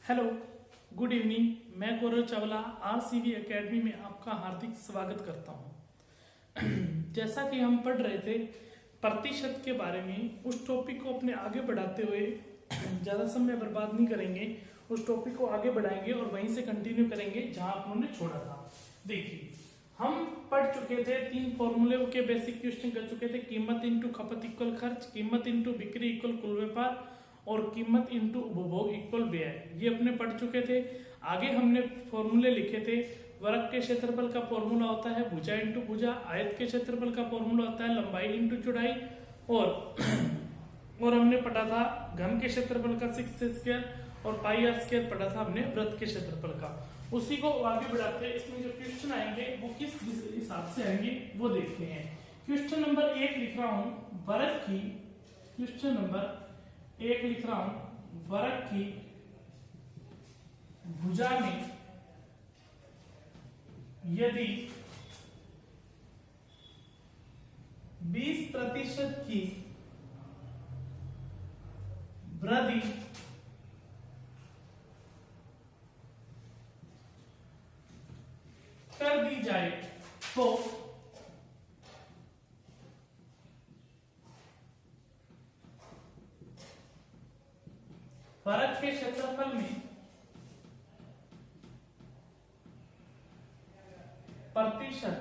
Hello, good evening. मैं गौरव Chawla RCB academy में आपका हार्दिक स्वागत करता हूं। जैसा कि हम पढ़ रहे थे प्रतिशत के बारे में, उस टॉपिक को अपने आगे बढ़ाते हुए ज़्यादा समय बर्बाद नहीं करेंगे, उस टॉपिक को आगे बढ़ाएंगे और वहीं से कंटिन्यू करेंगे जहां आप लोगों ने छोड़ा था। देखिए, हम पढ़ चुके थे, 3 फॉर्मूले के बेसिक क्वेश्चन कर चुके थे। कीमत इंटू खपत इक्वल खर्च, कीमत इंटू बिक्री इक्वल कुल व्यापार और कीमत इंटू उपभोग इक्वल व्यय, ये अपने पढ़ चुके थे। आगे हमने फॉर्मूले लिखे थे। वर्ग के क्षेत्रफल का फॉर्मूला होता है भुजा इंटू भुजा, आयत के क्षेत्रफल का फॉर्मूला होता है लंबाई इंटू चौड़ाई, और हमने पढ़ा था घन के क्षेत्रफल का 6 और पाई आर स्क्वायर पढ़ा था हमने वृत्त के क्षेत्रफल का। उसी को आगे बढ़ाते हैं। इसमें जो क्वेश्चन आएंगे वो किस हिसाब से आएंगे वो देखते हैं। क्वेश्चन नंबर 1 लिख रहा हूं वर्ग की, क्वेश्चन नंबर 1 लिख रहा हूं वर्ग की भुजा में यदि 20% की वृद्धि कर दी जाए तो वर्ग के क्षेत्रफल में प्रतिशत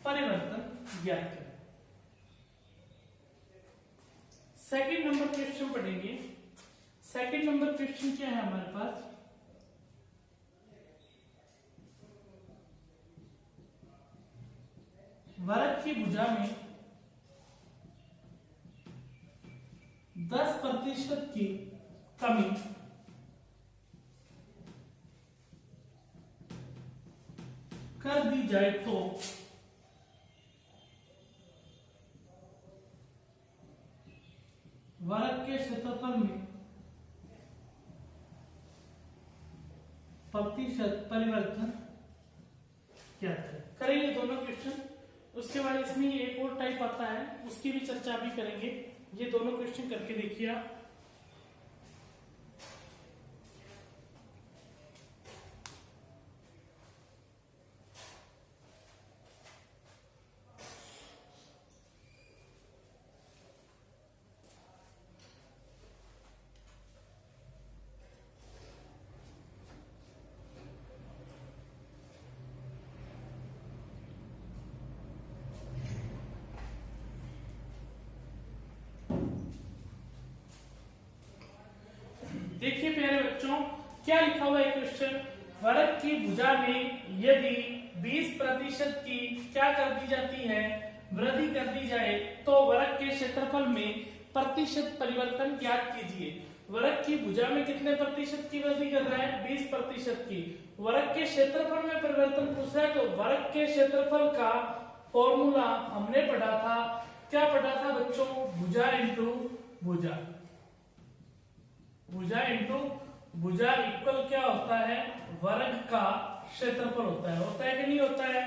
परिवर्तन ज्ञात करें। सेकंड नंबर क्वेश्चन पढ़ेंगे। सेकंड नंबर क्वेश्चन क्या है हमारे पास? वर्ग की भुजा में 10% की कमी कर दी जाए तो वर्ग के क्षेत्रफल में प्रतिशत परिवर्तन क्या करेंगे दोनों क्वेश्चन। उसके बाद इसमें एक और टाइप आता है, उसकी भी चर्चा भी करेंगे। ये दोनों क्वेश्चन करके देखिए आप। देखिए प्यारे बच्चों, क्या लिखा हुआ है क्वेश्चन? वर्ग की भुजा में यदि 20% की क्या कर दी जाती है, वृद्धि कर दी जाए तो वर्ग के क्षेत्रफल में प्रतिशत परिवर्तन ज्ञात कीजिए। वर्ग की भुजा में कितने प्रतिशत की वृद्धि कर रहा है? 20% की। वर्ग के क्षेत्रफल में परिवर्तन पूछ रहा है तो वर्ग के क्षेत्रफल का फॉर्मूला हमने पढ़ा था। क्या पढ़ा था बच्चों? भुजा इंटू भुजा, भुजा इंटू भुजा इक्वल क्या होता है? वर्ग का क्षेत्रफल होता है कि नहीं होता है?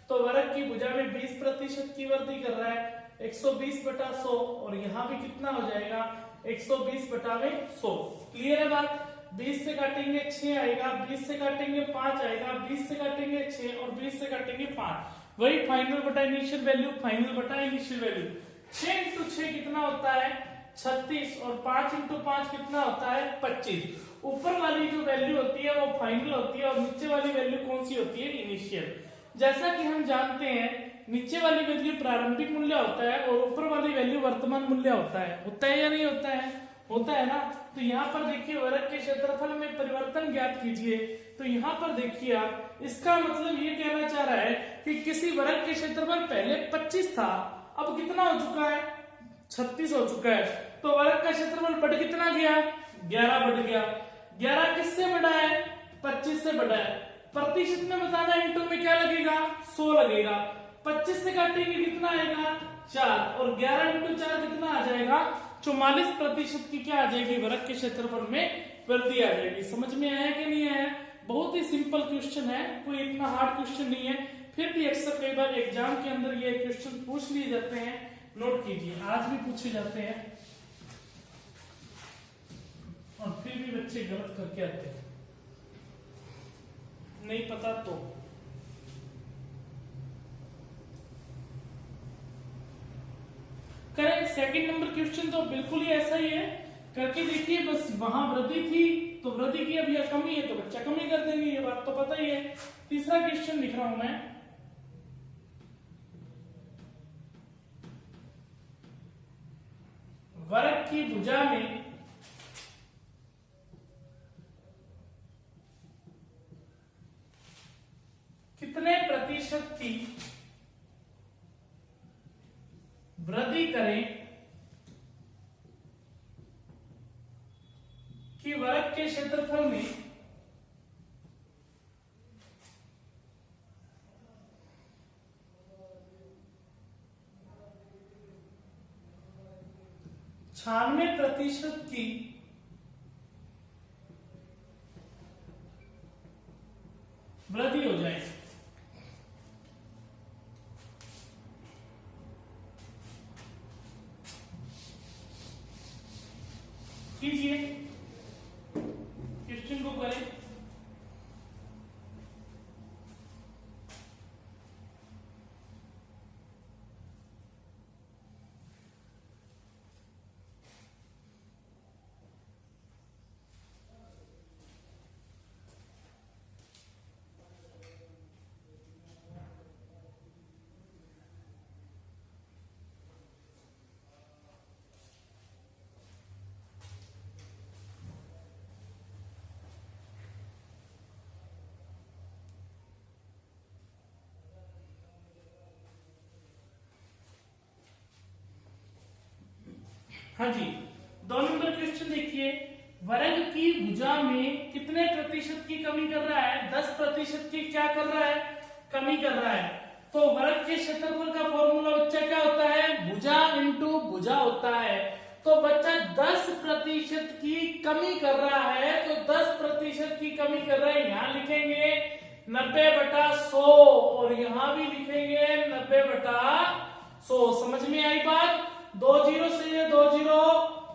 तो वर्ग की भुजा में 20% की वृद्धि कर रहा है, 120/100, और यहाँ भी कितना हो जाएगा? 120/100। क्लियर है बात? 20 से काटेंगे 6 आएगा, 20 से काटेंगे 5 आएगा, 20 से काटेंगे 6 और 20 से काटेंगे 5। वही फाइनल बटा इनिशियल वैल्यू, फाइनल बटा इनिशियल वैल्यू। 6 इंटू 6 कितना होता है? 36, और 5 इंटू 5 कितना होता है? 25। ऊपर वाली जो वैल्यू होती है वो फाइनल होती है और नीचे वाली वैल्यू कौन सी होती है? इनिशियल। जैसा कि हम जानते हैं नीचे वाली वैल्यू प्रारंभिक मूल्य होता है और ऊपर वाली वैल्यू वर्तमान मूल्य होता है या नहीं होता है? होता है ना। तो यहाँ पर देखिए वर्ग के क्षेत्रफल में परिवर्तन ज्ञात कीजिए। तो यहाँ पर देखिए आप, इसका मतलब ये कहना चाह रहा है कि किसी वर्ग के क्षेत्रफल पहले 25 था, अब कितना हो चुका है? 36 हो चुका है। तो वर्ग का क्षेत्रफल बढ़ कितना गया? 11 बढ़ गया। 11 किससे बढ़ा है? 25 से बढ़ा है। प्रतिशत में बताना, इंटू में क्या लगेगा? 100 लगेगा। 25 से काटेंगे कितना आएगा? 4, और 11 इंटू 4 कितना आ जाएगा? 44% की क्या आ जाएगी? वर्ग के क्षेत्रफल में वृद्धि आ जाएगी। समझ में आया कि नहीं आया? बहुत ही सिंपल क्वेश्चन है, कोई इतना हार्ड क्वेश्चन नहीं है। फिर भी अक्सर कई बार एग्जाम के अंदर ये क्वेश्चन पूछ लिए जाते हैं, नोट कीजिए, आज भी पूछे जाते हैं। और फिर भी बच्चे गलत करके आते हैं, नहीं पता तो। करेक्ट। सेकंड नंबर क्वेश्चन तो बिल्कुल ही ऐसा ही है, करके देखिए। बस वहां वृद्धि थी तो वृद्धि की, अब यह कमी है तो बच्चा कमी कर देंगे, ये बात तो पता ही है। तीसरा क्वेश्चन लिख रहा हूं मैं, वर्ग की भुजा में कितने प्रतिशत की वृद्धि करें कि वर्ग के क्षेत्रफल में छियानवे प्रतिशत की वृद्धि हो जाए। कीजिए, क्वेश्चन को करें। हाँ जी, 2 नंबर क्वेश्चन देखिए, वर्ग की भुजा में कितने प्रतिशत की कमी कर रहा है? 10 प्रतिशत की क्या कर रहा है? कमी कर रहा है। तो वर्ग के क्षेत्रफल का फॉर्मूला बच्चा क्या होता है? भुजा इंटू भुजा होता है। तो बच्चा 10 प्रतिशत की कमी कर रहा है, तो 10 प्रतिशत की कमी कर रहा है, यहां लिखेंगे 90/100 और यहां भी लिखेंगे 90/100। समझ में आई बात? 2 जीरो से ये 2 जीरो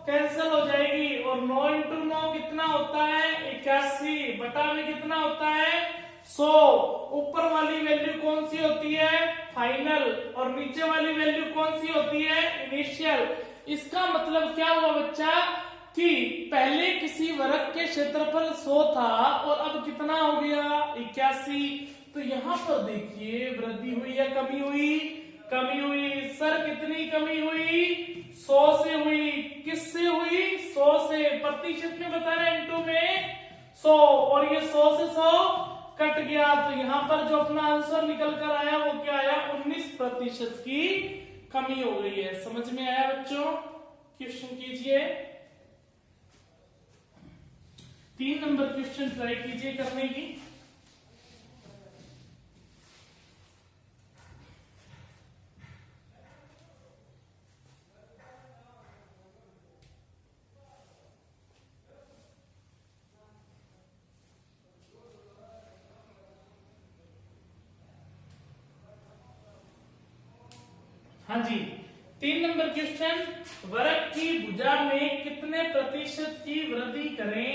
कैंसिल हो जाएगी और 9 इंटू 9 कितना होता है? 81 बटा में कितना होता है? 100। ऊपर वाली वैल्यू कौन सी होती है? फाइनल। और नीचे वाली वैल्यू कौन सी होती है? इनिशियल। इसका मतलब क्या हुआ बच्चा कि पहले किसी वर्ग के क्षेत्रफल 100 था और अब कितना हो गया? 81। तो यहां पर देखिए वृद्धि हुई या कमी हुई? कमी हुई। सर कितनी कमी हुई? 100 से हुई। किससे हुई? 100 से। प्रतिशत में बता रहे इंटू में 100 और ये 100 से 100 कट गया, तो यहां पर जो अपना आंसर निकल कर आया वो क्या आया? 19% की कमी हो गई है। समझ में आया बच्चों? क्वेश्चन कीजिए। 3 नंबर क्वेश्चन ट्राई कीजिए करने की। हाँ जी, 3 नंबर क्वेश्चन, वर्ग की भुजा में कितने प्रतिशत की वृद्धि करें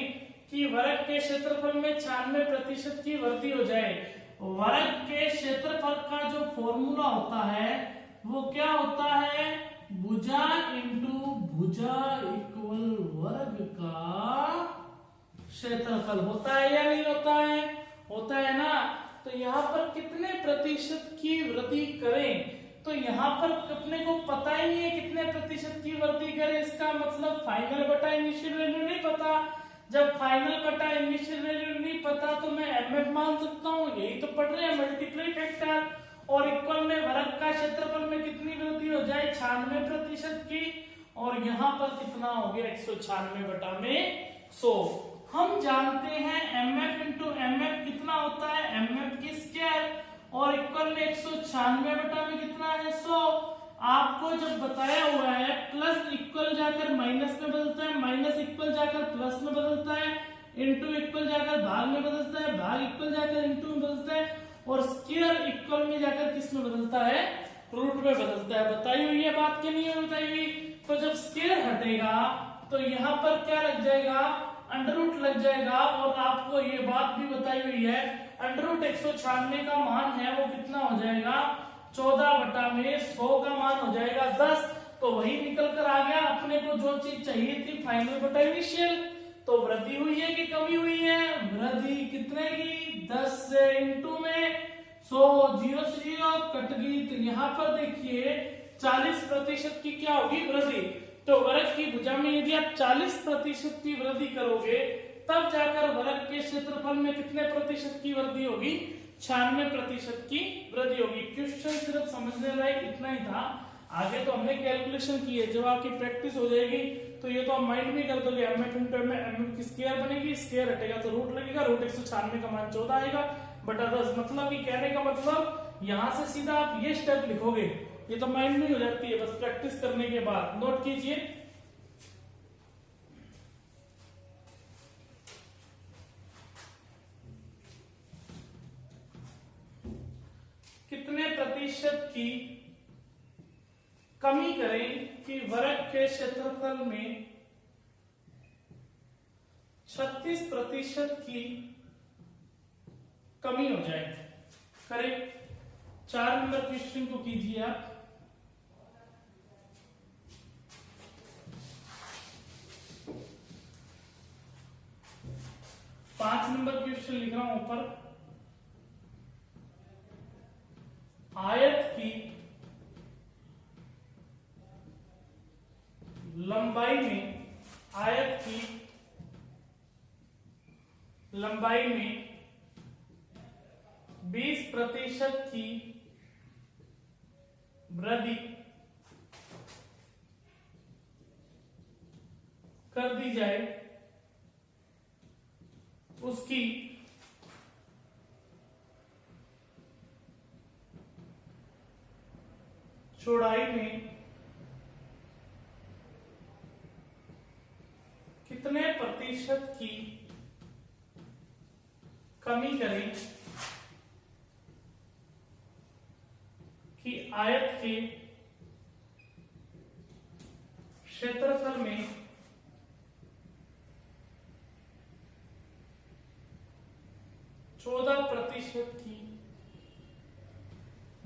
कि वर्ग के क्षेत्रफल में 96% की वृद्धि हो जाए? वर्ग के क्षेत्रफल का जो फॉर्मूला होता है वो क्या होता है? भुजा इंटू भुजा इक्वल वर्ग का क्षेत्रफल। होता है या नहीं होता है? होता है ना। तो यहाँ पर कितने प्रतिशत की वृद्धि करें, तो यहाँ पर अपने को पता ही नहीं है कितने प्रतिशत की वृद्धि करें। इसका मतलब फाइनल बटा इनिशियल वैल्यू नहीं पता। जब फाइनल बटा इनिशियल वैल्यू नहीं पता तो मैं एमएफ मान सकता हूँ, यही तो पढ़ रहे हैं, मल्टीप्लाई फैक्टर। और इक्वल में वर्ग का क्षेत्रफल में कितनी वृद्धि हो जाए? 96% की। और यहाँ पर कितना हो गया? 196 बटा में 100। हम जानते हैं एमएफ इंटू एमएफ कितना होता है? एमएफ की स्क्वायर। और इक्वल में 196 बटा में कितना है? 100। आपको जब बताया हुआ है प्लस इक्वल जाकर माइनस में बदलता है, माइनस इक्वल जाकर प्लस में बदलता है, इंटू इक्वल जाकर भाग में बदलता है, भाग इक्वल जाकर इंटू में बदलता है, और स्क्वायर इक्वल में जाकर किस में बदलता है? रूट में बदलता है। बताई हुई है बात की नहीं है बताई हुई? तो जब स्क्वायर हटेगा तो यहाँ पर क्या लग जाएगा? अंडर रूट लग जाएगा। और आपको ये बात भी बताई हुई है, अंडर रूट 196 का मान है वो कितना हो जाएगा, 14/100 का मान हो जाएगा 10। तो वही निकल कर आ गया अपने को जो चीज चाहिए थी, फाइनल बटा इनिशियल। तो वृद्धि हुई है कि कमी हुई है, वृद्धि कितने की, 10 से इंटू में 100, 0 से 0 कट गई। तो यहाँ पर देखिए 40% की क्या होगी, वृद्धि। तो वर्ग की भुजा में यदि आप 40% की वृद्धि करोगे तब जाकर वर्ग के क्षेत्रफल में कितने प्रतिशत की वृद्धि होगी, 96% की वृद्धि होगी। क्वेश्चन सिर्फ समझने लायक इतना ही था, आगे तो हमने कैलकुलेशन की है। जब आपकी प्रैक्टिस हो जाएगी तो ये तो आप माइंड में कर दोगे, mf इंटू mf की स्क्वायर बनेगी, स्क्वायर हटेगा तो रूट लगेगा, रूट 196 का मान 14 आएगा बटा 10। मतलब कि कहने का मतलब यहां से सीधा आप ये स्टेप लिखोगे, ये तो माइंड में हो जाती है बस प्रैक्टिस करने के बाद। नोट कीजिए, कितने प्रतिशत की कमी करें कि वर्ग के क्षेत्रफल में 36% की कमी हो जाए। करें 4 नंबर क्वेश्चन को कीजिए आप। पांच नंबर क्वेश्चन लिख रहा हूं ऊपर, आयत की लंबाई में, आयत की लंबाई में 20% की वृद्धि कर दी जाए, उसकी चौड़ाई में कितने प्रतिशत की कमी करें कि आयत के क्षेत्रफल में 14% की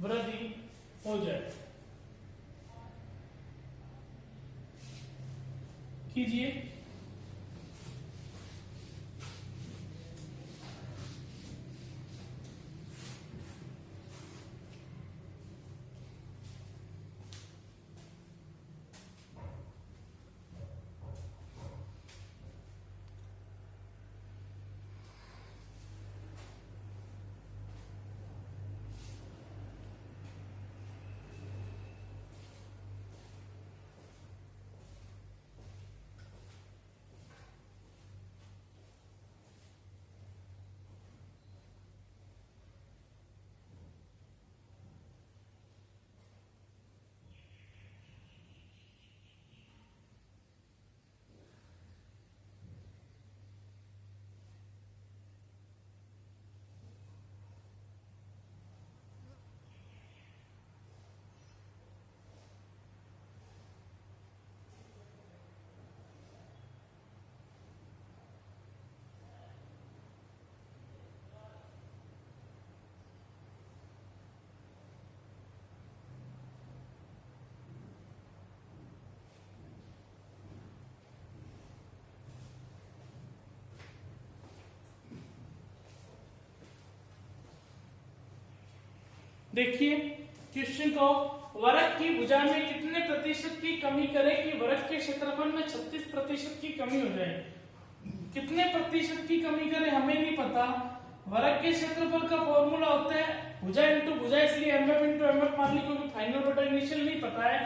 वृद्धि हो जाए। कीजिए, देखिए क्वेश्चन को, वर्ग की भुजा में कितने प्रतिशत की कमी करें कि वर्ग के क्षेत्रफल में 36% की कमी हो जाए। कितने प्रतिशत की कमी करें हमें नहीं पता। वर्ग के क्षेत्रफल का फॉर्मूला होता है भुजा इंटू भुजा, इसलिए एमएफ इंटू एमएफ मान ली, क्योंकि फाइनल बटा इनिशियल नहीं पता है।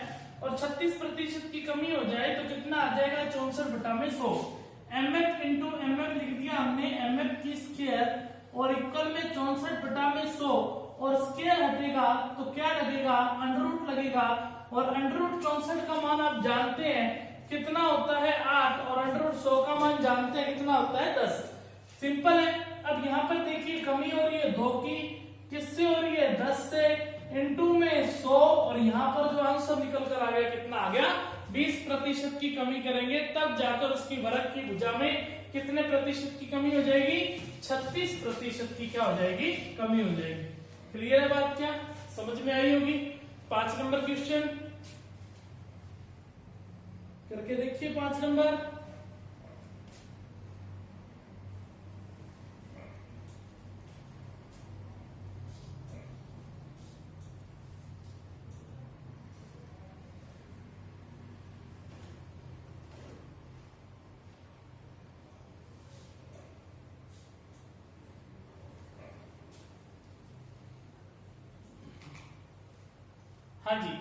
और 36% की कमी हो जाए तो कितना आ जाएगा, 64/100। एमएफ इंटू एमएफ लिख दिया हमने, एमएफ की स्क्वायर और इक्वल में 64/100 और स्क्वायर हटेगा तो क्या लगेगा, अंडर रूट लगेगा। और अंडर रूट 64 का मान आप जानते हैं कितना होता है 8, और अंडर रूट 100 का मान जानते हैं कितना होता है 10। सिंपल है। अब यहाँ पर देखिए कमी हो रही है 2 की, किससे हो रही है, 10 से, इंटू में 100, और यहाँ पर जो आंसर निकल कर आ गया कितना आ गया, 20% की कमी करेंगे तब जाकर उसकी वर्ग की भुजा में कितने प्रतिशत की कमी हो जाएगी? 36% की क्या हो जाएगी? कमी हो जाएगी। क्लियर है बात? क्या समझ में आई होगी? 5 नंबर क्वेश्चन करके देखिए। 5 नंबर, हाँ जी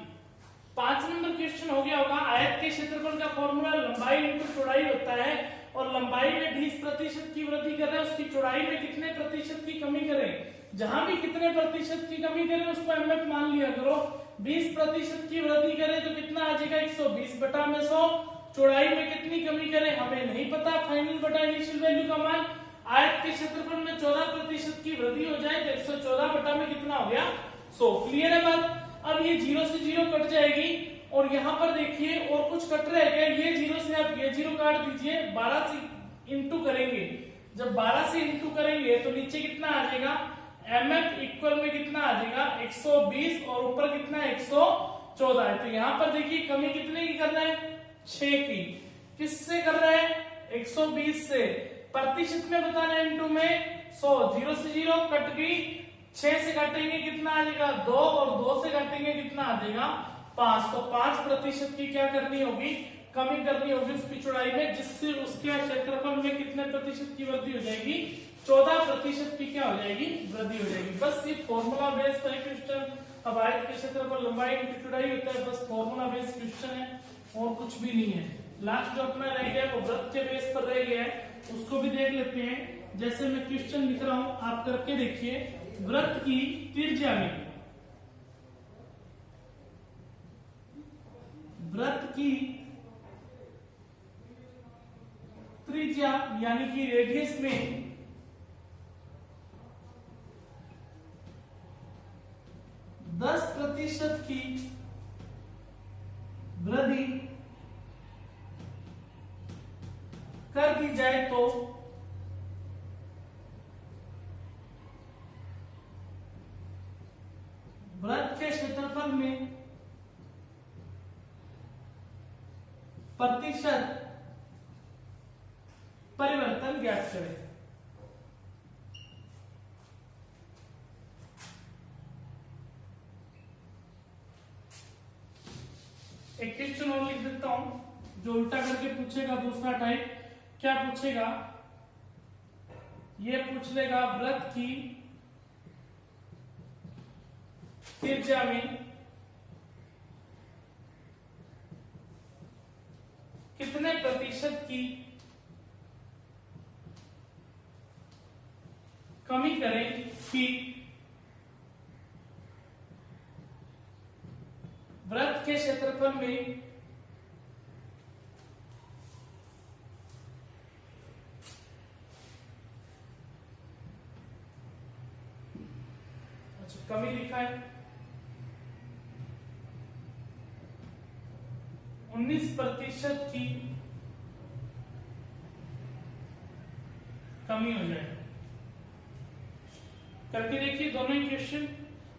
5 नंबर क्वेश्चन हो गया होगा। आयत के क्षेत्रफल का फॉर्मूला लंबाई इंटू चौड़ाई होता है, और लंबाई में 20% की वृद्धि कर रहे हैं, उसकी चौड़ाई में कितने प्रतिशत की कमी करें? जहां भी कितने प्रतिशत की कमी करें उसको एमएफ मान लिया करो। 20% की वृद्धि करें तो कितना आ जाएगा? 120 बटा में 100। चौड़ाई में कितनी कमी करें हमें नहीं पता, फाइनल बटा इनिशियल वैल्यू का मान। आयत के क्षेत्रफल में 14% की वृद्धि हो जाए तो 114 बटा में कितना हो गया? 100। क्लियर है बात? अब ये 0 से 0 कट जाएगी, और यहाँ पर देखिए और कुछ कट रहेगा। ये 0 से आप ये 0 काट दीजिए, 12 से इंटू करेंगे। जब 12 से इंटू करेंगे तो नीचे कितना आ जाएगा? एमएफ इक्वल में कितना आ जाएगा? 120, और ऊपर कितना है? 114 है। तो यहाँ पर देखिए कमी कितने की कर रहे हैं? 6 की। किससे कर रहे हैं? 120 से। प्रतिशत में बताना है, इंटू में 100। 0 से 0 कट गई, 6 से काटेंगे कितना आ जाएगा? 2, और 2 से काटेंगे कितना आ जाएगा? 5। तो 5% की क्या करनी होगी? कमी करनी होगी उसकी चौड़ाई में, जिससे उसके क्षेत्रफल में कितने प्रतिशत की वृद्धि हो जाएगी? 14% की क्या हो जाएगी? वृद्धि हो जाएगी। बस ये फॉर्मूला बेस्ड है क्वेश्चन। अब आयत के क्षेत्रफल लंबाई इंटू चौड़ाई होता है, बस फॉर्मूला बेस्ड क्वेश्चन है और कुछ भी नहीं है। लास्ट जो अपना रह गया वो वृत्त के बेस पर रह गया है, उसको भी देख लेते हैं। जैसे मैं क्वेश्चन लिख रहा हूं, आप करके देखिए। वृत्त की त्रिज्या में, वृत्त की त्रिज्या यानी कि रेडियस में 10% की वृद्धि कर दी जाए तो वृत्त के क्षेत्रफल में प्रतिशत परिवर्तन ज्ञात करें। एक क्वेश्चन और लिख देता हूं जो उल्टा करके पूछेगा। दूसरा टाइप क्या पूछेगा? ये पूछ लेगा वृत्त की त्रिज्या में कितने प्रतिशत की कमी करें कि वृत्त के क्षेत्रफल में कमी लिखा है 19% की कमी हो जाए। करके देखिए दोनों ही क्वेश्चन।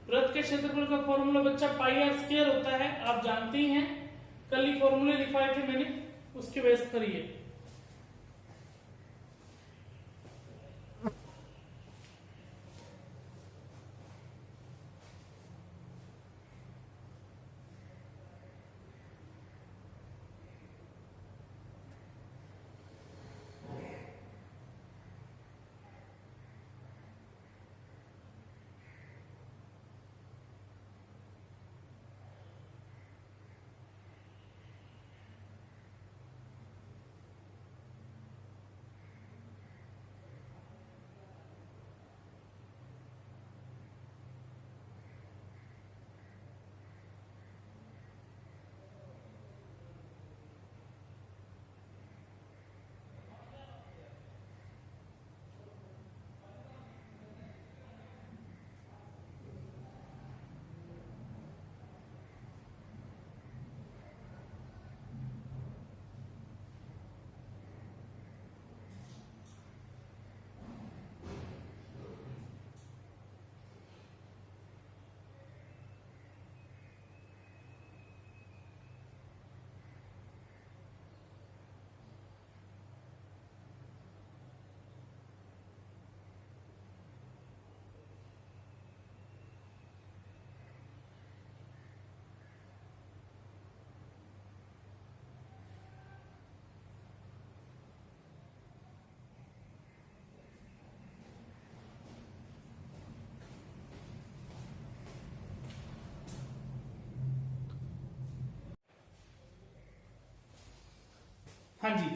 वृत्त के क्षेत्रफल का फॉर्मूला बच्चा पाई आर स्क्वायर होता है, आप जानते ही हैं, कल ही फॉर्मूले लिखवाए थे मैंने, उसके बेस पर ही है। हाँ जी,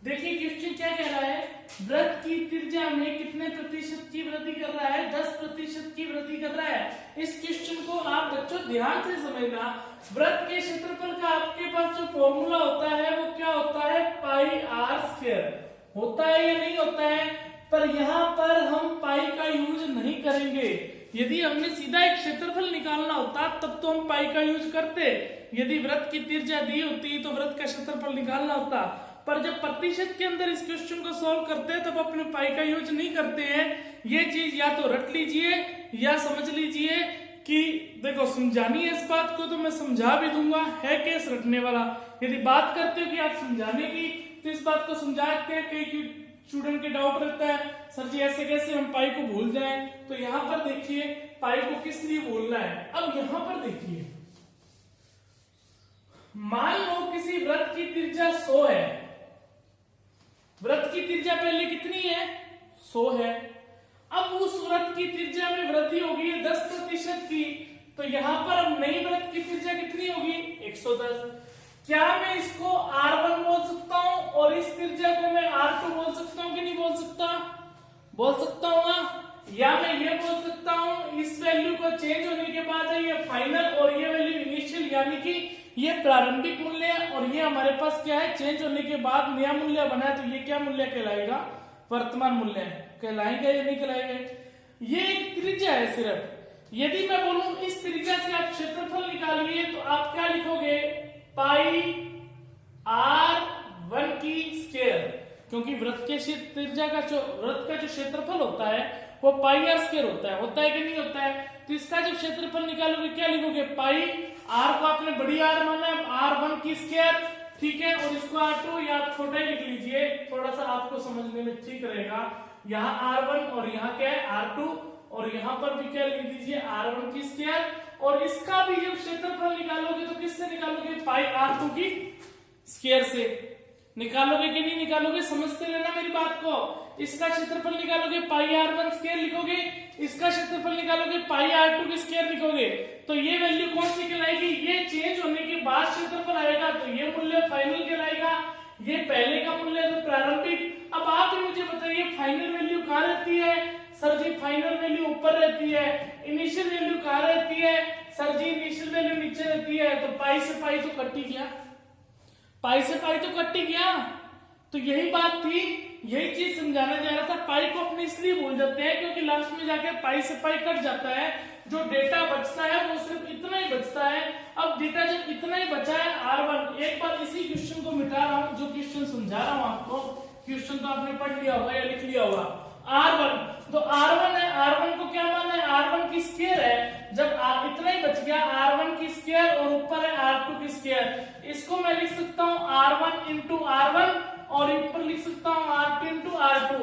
देखिए क्वेश्चन क्या कह रहा है, वृत्त की त्रिज्या में कितने प्रतिशत की वृद्धि कर रहा है, 10% की वृद्धि कर रहा है। इस क्वेश्चन को आप बच्चों ध्यान से समझना। वृत्त के क्षेत्रफल का आपके पास जो फॉर्मूला होता है वो क्या होता है, पाई आर स्क्वायर होता है या नहीं होता है, पर यहाँ पर हम पाई का यूज नहीं करेंगे। यदि हमने सीधा एक क्षेत्रफल निकालना होता तब तो हम पाई का यूज करते, यदि वृत्त की त्रिज्या दी होती तो वृत्त का क्षेत्रफल निकालना होता, पर जब प्रतिशत के अंदर इस क्वेश्चन को सॉल्व करते हैं तब अपने पाई का यूज नहीं करते हैं। ये चीज या तो रट लीजिए या समझ लीजिए कि देखो समझानी है इस बात को तो मैं समझा भी दूंगा, है केस रटने वाला। यदि बात करते हो कि आप समझाने की तो इस बात को समझाते हैं, कई स्टूडेंट के डाउट रहता है सर जी ऐसे कैसे हम पाई को भूल जाएं, तो यहाँ पर देखिए पाई को किस लिए भूलना है। अब यहाँ पर देखिए, मान लो किसी वृत्त की त्रिज्या 100 है, वृत्त की त्रिज्या पहले कितनी है, 100 है। अब उस वृत्त की त्रिज्या में वृद्धि होगी 10% की, तो यहां पर अब नई वृत्त की त्रिज्या कितनी होगी, 110। क्या मैं इसको R1 बोल सकता हूं और इस त्रिज्या को मैं R2 बोल सकता हूं कि नहीं बोल सकता, बोल सकता हूं ना। या मैं ये बोल सकता हूं इस वैल्यू को चेंज होने के बाद है ये फाइनल और ये वैल्यू इनिशियल, यानी कि ये प्रारंभिक मूल्य है और ये हमारे पास क्या है, चेंज होने के बाद नया मूल्य बना है, तो ये क्या मूल्य कहलाएगा, वर्तमान मूल्य कहलाएगा या नहीं कहलाएगा। ये एक त्रिज्या है सिर्फ। यदि मैं बोलूं इस त्रिज्या से आप क्षेत्रफल निकालिए तो आप क्या लिखोगे, पाई R1 की स्क्वायर, क्योंकि वृत्त के त्रिज्या का वृत्त का जो क्षेत्रफल होता है वो पाई आर स्क्वायर होता है कि नहीं होता है। तो इसका जब क्षेत्रफल निकालोगे क्या लिखोगे, पाई आर को आपने बड़ी आर माना है, R1 की स्क्वायर, ठीक है, और इसको R2 या छोटा ही लिख लीजिए, थोड़ा सा आपको समझने में ठीक रहेगा। यहाँ R1 और यहाँ क्या है R2, और यहाँ पर भी क्या लिख दीजिए R1 की स्क्वायर, और इसका भी जब क्षेत्रफल निकालोगे तो किससे निकालोगे, पाई R2 की स्क्वायर से निकालोगे कि नहीं निकालोगे, समझते रहना मेरी बात को। इसका क्षेत्रफल निकालोगे पाई R1 स्क्वायर लिखोगे, इसका क्षेत्रफल निकालोगे पाई R2 की स्क्वायर लिखोगे, तो ये वैल्यू कौन सी कहलाएगी, ये चेंज होने के बाद क्षेत्रफल आएगा तो ये मूल्य फाइनल कहलाएगा, ये पहले का मूल्य तो प्रारंभिक। अब आप ही मुझे बताइए फाइनल वैल्यू कहाँ रहती है, सर जी फाइनल वैल्यू ऊपर रहती है, इनिशियल वैल्यू कहाँ रहती है, सर जी इनिशियल वैल्यू नीचे रहती है। तो पाई से पाई तो कट ही गया, पाई से पाई तो कट ही गया। तो यही बात थी, यही चीज समझाना जा रहा था। पाई को अपने इसलिए भूल जाते हैं क्योंकि लास्ट में जाके पाई से पाई कट जाता है, जो डेटा बचता है वो सिर्फ इतना ही बचता है। अब डेटा जब इतना ही बचा है R1, एक बार इसी क्वेश्चन को मिटा रहा हूं, जो क्वेश्चन समझा रहा हूं आपको, क्वेश्चन तो आपने पढ़ लिया होगा या लिख लिया होगा। R1 तो R1 है, R1 को क्या माना है, R1 की स्क्वायर है। जब इतना ही बच गया R1 की स्क्वायर और ऊपर है R2 की स्क्वायर, इसको मैं लिख सकता हूं R1 इंटू R1 और ऊपर लिख सकता हूं R2 into R2।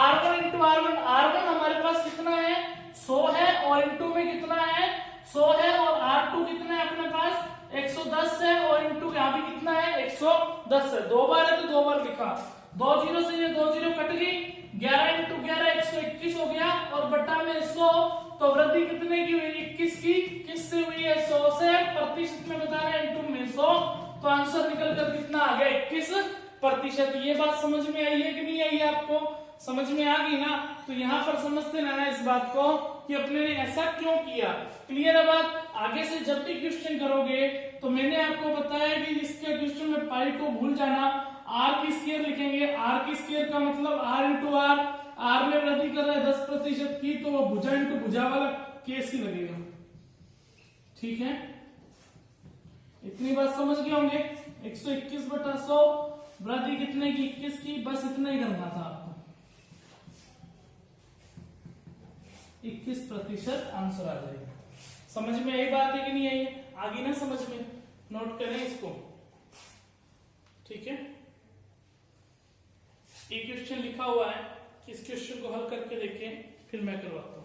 R1 into R1, R1 हमारे पास कितना है 100 है और इंटू में कितना है 100 है, और R2 कितना है अपने पास 110 है, और इंटू यहाँ भी कितना है 110 है। 2 बार है तो 2 बार लिखा, 2 जीरो से ये 2 जीरो कट गई, 11 इंटू 11 121 हो गया, और बटा में 100, तो वृद्धि कितने की हुई 21 की, किससे हुई है 100 से, प्रतिशत में बताना है इंटू में 100, तो आंसर निकल कर कितना आ गया 21%। ये बात समझ में आई है कि नहीं आई है, आपको समझ में आ गई ना। तो यहाँ पर समझते रहना इस बात को कि अपने ने ऐसा क्यों किया, क्लियर है बात। आगे से जब भी क्वेश्चन करोगे तो मैंने आपको बताया कि इसके क्वेश्चन में पाई को भूल जाना, आर की स्क्वायर लिखेंगे, आर की स्क्वायर का मतलब आर इंटू आर में वृद्धि कर रहा है 10% की, तो वो भुजा इंटू भुजा वाला केस ही लगेगा, ठीक है। इतनी बात समझ गए होंगे। 121/100 वृद्धि कितने की 21 की, बस इतना ही करना था आपको, 21% आंसर आ जाएगा। समझ में आई बात है कि नहीं आई, आगे ना समझ में, नोट करें इसको, ठीक है। एक क्वेश्चन लिखा हुआ है, इस क्वेश्चन को हल करके देखें, फिर मैं करवाता हूं।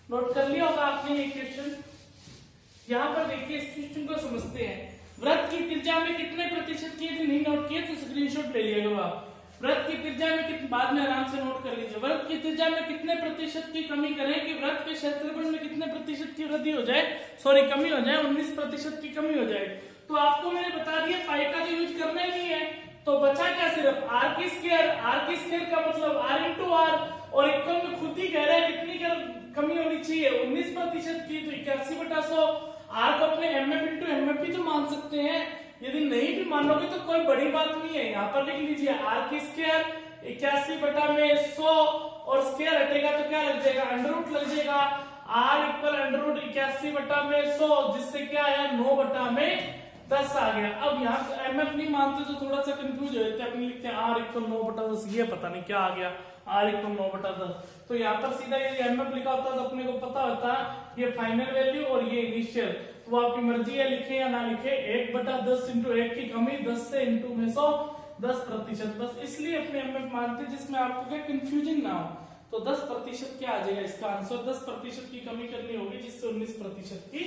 नोट कर लिया होगा आपने ये क्वेश्चन। यहाँ पर देखिए इस क्वेश्चन को समझते हैं। वृत्त की त्रिज्या में कितने प्रतिशत की, यदि नहीं नोट किए तो स्क्रीनशॉट ले लिएगा आप। वृत्त की त्रिज्या में कितने, बाद में आराम से नोट कर लीजिए। वृत्त की त्रिज्या में कितने प्रतिशत की कमी करें कि वृत्त के क्षेत्रफल में कितने प्रतिशत की वृद्धि हो जाए, सॉरी कमी हो जाए, 19% की कमी हो जाए। तो आपको मैंने बता दिया पाई का तो यूज करना ही नहीं है, तो बचा क्या सिर्फ आर की स्क्वायर। आर की स्क्वायर का मतलब आर इंटू आर, और इक्वल में खुद ही कह रहा है कितनी कमी होनी चाहिए, 19% की, तो 81/100। आर को अपने एमएफ इंटू एमएफ भी तो मान सकते हैं, यदि नहीं भी मानोगे तो कोई बड़ी बात नहीं है। यहाँ पर लिख लीजिए आर की स्क्वायर 81/100, और स्क्वायर हटेगा तो क्या लग जाएगा, अंडर रूट लग जाएगा। आर इक्वल अंडर रूट 81/100, जिससे क्या है 9/10 आ गया। अब यहाँ एमएफ नहीं मानते तो थोड़ा सा कंफ्यूज हो जाते हैं, अपने लिखते हैं आर इक्वल 9/10, ये पता नहीं क्या आ गया आर इक्वल 9/10। तो यहाँ पर सीधा ये एमएफ लिखा होता तो अपने को पता होता ये फाइनल वैल्यू और ये इनिशियल, वो आपकी मर्जी है लिखे या ना लिखे। 1/10 इंटू 1 की कमी 10 से इंटू में 100, 10%। बस इसलिए अपने एमएफ मानते हैं जिसमें आपको क्या कंफ्यूजिंग ना हो। तो 10% क्या आ जाएगा इसका आंसर, 10% की कमी करनी होगी जिससे 19% की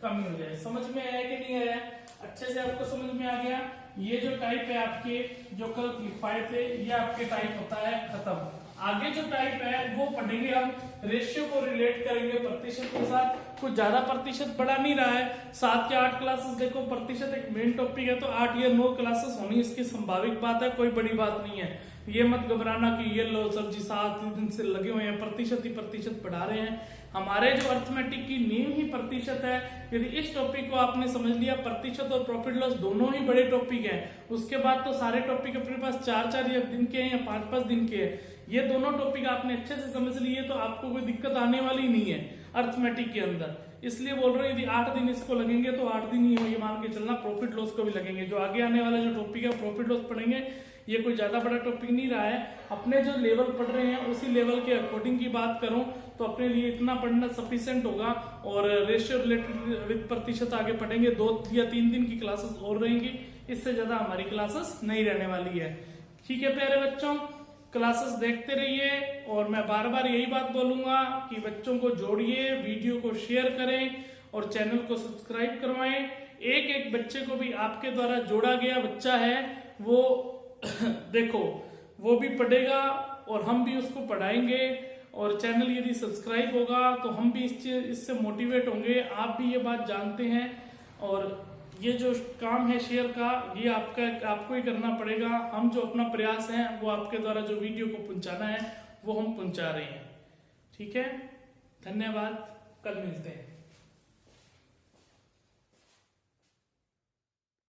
कमी हो जाए। समझ में आया कि नहीं आया, अच्छे से आपको समझ में आ गया। ये जो टाइप है आपके जो कल लिखवाए थे, ये आपके टाइप होता है खत्म। आगे जो टाइप है वो पढ़ेंगे हम, रेशियो को रिलेट करेंगे प्रतिशत के साथ। कुछ ज्यादा प्रतिशत बढ़ा नहीं रहा है, 7 या 8 क्लासेस देखो, प्रतिशत एक मेन टॉपिक है तो 8 या 9 क्लासेस होनी इसकी संभाविक बात है, कोई बड़ी बात नहीं है। ये मत घबराना कि ये लो सर जी 7 दिन से लगे हुए हैं, प्रतिशत ही प्रतिशत बढ़ा रहे हैं। हमारे जो अर्थमेटिक की नींव ही प्रतिशत है। यदि इस टॉपिक को आपने समझ लिया, प्रतिशत और प्रॉफिट लॉस दोनों ही बड़े टॉपिक हैं, उसके बाद तो सारे टॉपिक अपने पास 4-4 दिन के हैं या 5-5 दिन के हैं। ये दोनों टॉपिक आपने अच्छे से समझ लिए तो आपको कोई दिक्कत आने वाली नहीं है अर्थमेटिक के अंदर। इसलिए बोल रहे हैं यदि 8 दिन इसको लगेंगे तो 8 दिन ही ये मान के चलना प्रॉफिट लॉस को भी लगेंगे। जो आगे आने वाला जो टॉपिक है प्रॉफिट लॉस पढ़ेंगे, ये कोई ज्यादा बड़ा टॉपिक नहीं रहा है। अपने जो लेवल पढ़ रहे हैं उसी लेवल के अकॉर्डिंग की बात करूं तो अपने लिए इतना पढ़ना सफिशिएंट होगा। और रेशियो रिलेटेड विद प्रतिशत आगे पढ़ेंगे, 2 या 3 दिन की क्लासेस और रहेंगी, इससे ज्यादा हमारी क्लासेस नहीं रहने वाली है। ठीक है प्यारे बच्चों, क्लासेस देखते रहिए। और मैं बार बार यही बात बोलूंगा कि बच्चों को जोड़िए, वीडियो को शेयर करें और चैनल को सब्सक्राइब करवाएं। एक एक बच्चे को भी आपके द्वारा जोड़ा गया बच्चा है वो देखो वो भी पढ़ेगा और हम भी उसको पढ़ाएंगे। और चैनल यदि सब्सक्राइब होगा तो हम भी इससे मोटिवेट होंगे। आप भी ये बात जानते हैं और ये जो काम है शेयर का, ये आपको ही करना पड़ेगा। हम जो अपना प्रयास है वो आपके द्वारा जो वीडियो को पहुंचाना है वो हम पहुंचा रहे हैं। ठीक है, धन्यवाद, कल मिलते हैं।